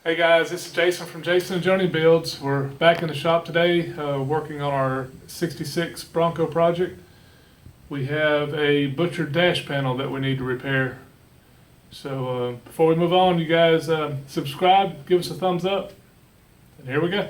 Hey guys, this is Jason from Jason and Joni Builds. We're back in the shop today working on our 66 Bronco project. We have a butchered dash panel that we need to repair. So before we move on, you guys subscribe, give us a thumbs up, and here we go.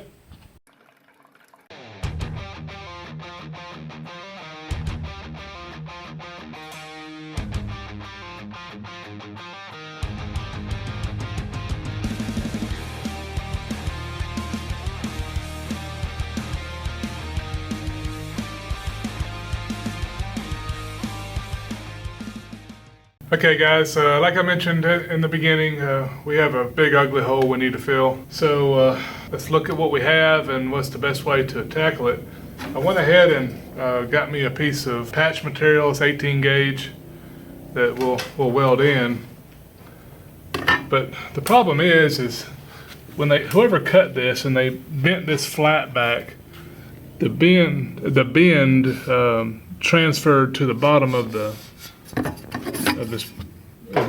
Okay guys, like I mentioned in the beginning, we have a big ugly hole we need to fill. So let's look at what we have and what's the best way to tackle it. I went ahead and got me a piece of patch material. It's 18 gauge that we'll weld in. But the problem is when whoever cut this and they bent this flat back, the bend transferred to the bottom of the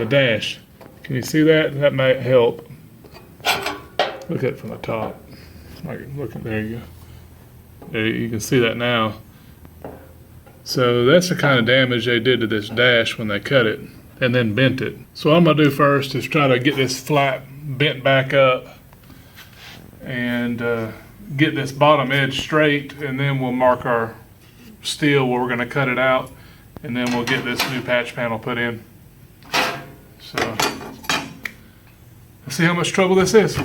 dash. Can you see that? That might help. Look at it from the top. There you go. There, you can see that now. So that's the kind of damage they did to this dash when they cut it and then bent it. So what I'm gonna do first is try to get this flat bent back up and get this bottom edge straight, and then we'll mark our steel where we're gonna cut it out, and then we'll get this new patch panel put in. So let's see how much trouble this is.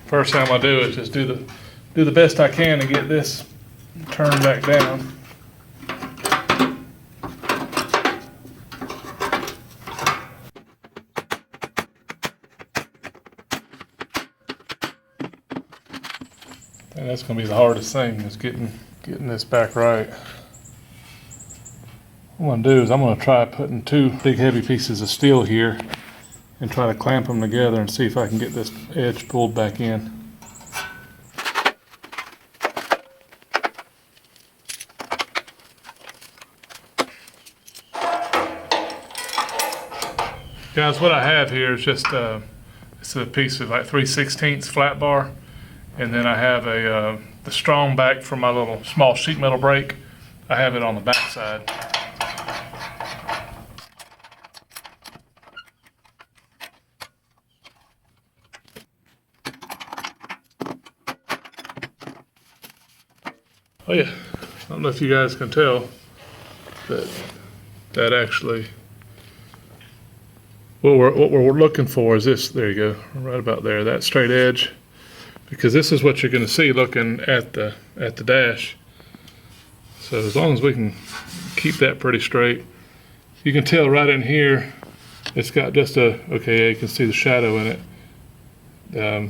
First thing I'm gonna do is just do the best I can to get this turned back down. And that's gonna be the hardest thing, is getting this back right. What I'm going to do is I'm going to try putting two big heavy pieces of steel here and try to clamp them together and see if I can get this edge pulled back in. Guys, what I have here is just it's a piece of like 3/16 flat bar, and then I have the strong back for my little small sheet metal brake. I have it on the back side. Oh yeah, I don't know if you guys can tell that actually, what we're looking for is this. There you go, right about there, that straight edge, because this is what you're going to see looking at the dash. So as long as we can keep that pretty straight, you can tell right in here, it's got just okay, you can see the shadow in it.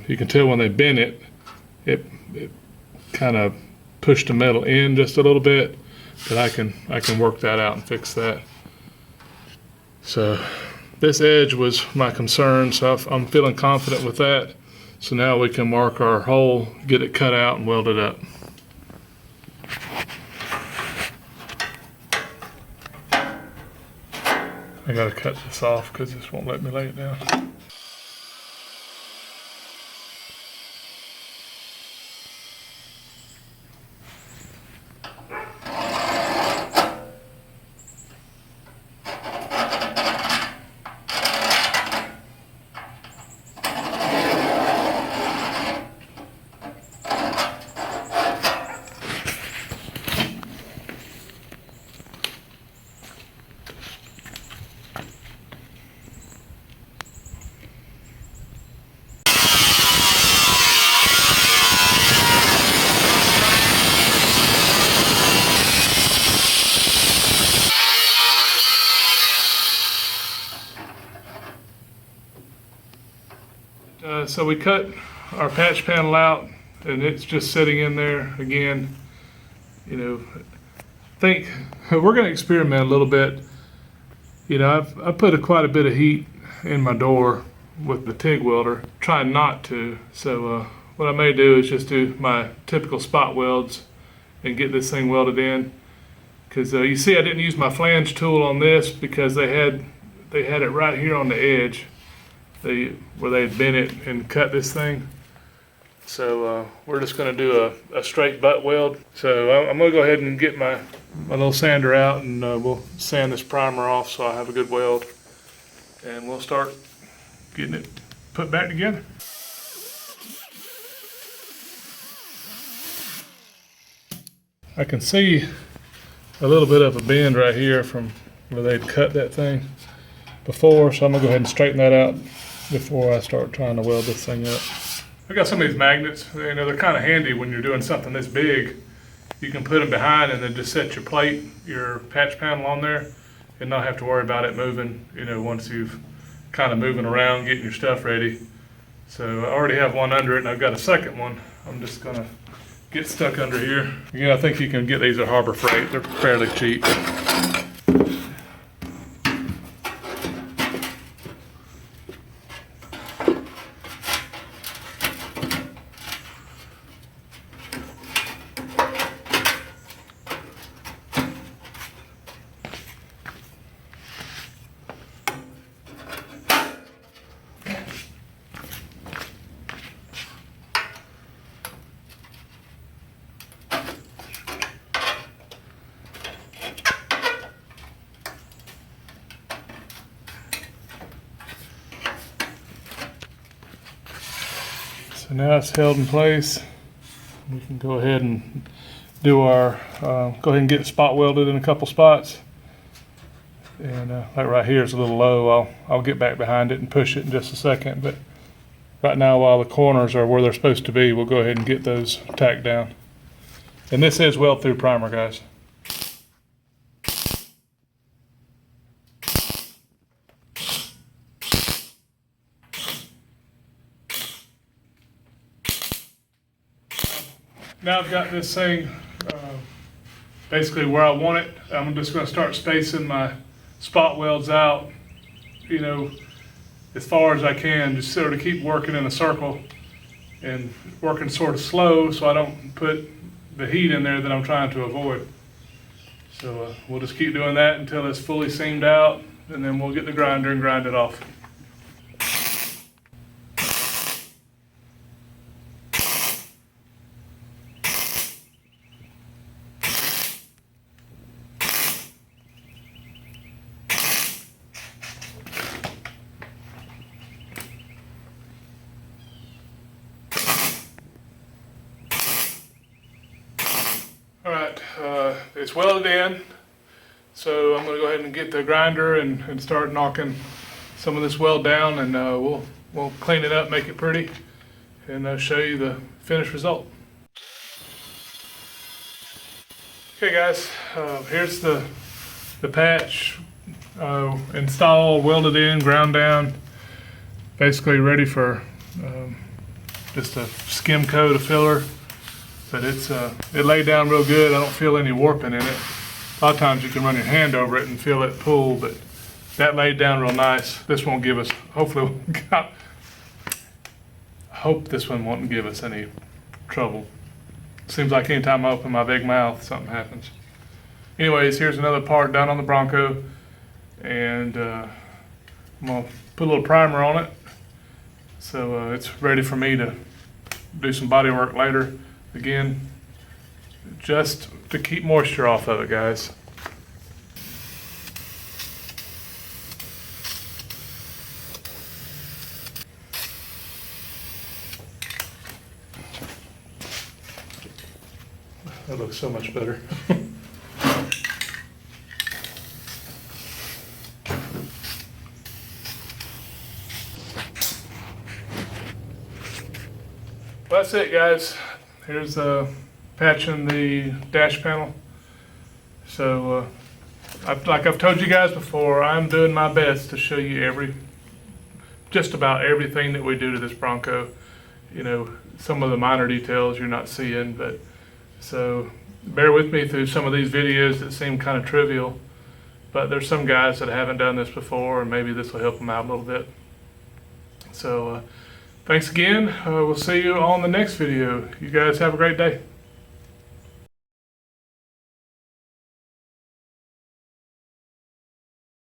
You can tell when they bent it, it kind of pushed the metal in just a little bit, but I can work that out and fix that. So this edge was my concern, so I'm feeling confident with that. So now we can mark our hole, get it cut out, and weld it up. I gotta cut this off because this won't let me lay it down. So we cut our patch panel out, and it's just sitting in there again. You know, I think we're going to experiment a little bit. You know, I put quite a bit of heat in my door with the TIG welder, trying not to. So what I may do is just do my typical spot welds and get this thing welded in. Because you see, I didn't use my flange tool on this because they had it right here on the edge. where they had bent it and cut this thing. So we're just going to do a straight butt weld. So I'm going to go ahead and get my little sander out, and we'll sand this primer off so I have a good weld, and we'll start getting it put back together. I can see a little bit of a bend right here from where they'd cut that thing before, so I'm gonna go ahead and straighten that out before I start trying to weld this thing up. I got some of these magnets. You know, they're kind of handy when you're doing something this big. You can put them behind and then just set your plate, your patch panel on there, and not have to worry about it moving, you know, once you've kind of moving around, getting your stuff ready. So I already have one under it, and I've got a second one. I'm just gonna get stuck under here. Again, I think you can get these at Harbor Freight. They're fairly cheap. So now it's held in place. We can go ahead and do our, go ahead and get spot welded in a couple spots. And like right here is a little low. I'll get back behind it and push it in just a second. But right now, while the corners are where they're supposed to be, we'll go ahead and get those tacked down. And this is weld through primer, guys. Now I've got this thing basically where I want it. I'm just going to start spacing my spot welds out, you know, as far as I can, just sort of keep working in a circle and working sort of slow so I don't put the heat in there that I'm trying to avoid. So we'll just keep doing that until it's fully seamed out, and then we'll get the grinder and grind it off. All right, it's welded in, so I'm going to go ahead and get the grinder and start knocking some of this weld down, and we'll clean it up, make it pretty, and show you the finished result. Okay, guys, here's the patch installed, welded in, ground down, basically ready for just a skim coat of filler. But it laid down real good. I don't feel any warping in it. A lot of times you can run your hand over it and feel it pull, but that laid down real nice. This won't give us, hopefully, I hope this one won't give us any trouble. Seems like anytime I open my big mouth, something happens. Anyways, here's another part done on the Bronco, and I'm gonna put a little primer on it, so it's ready for me to do some body work later. Again, just to keep moisture off of it, guys. That looks so much better. Well, that's it, guys. Here's patching the dash panel. So, like I've told you guys before, I'm doing my best to show you just about everything that we do to this Bronco. You know, some of the minor details you're not seeing, but so bear with me through some of these videos that seem kind of trivial, but there's some guys that haven't done this before, and maybe this will help them out a little bit. So, thanks again. We'll see you on the next video. You guys have a great day.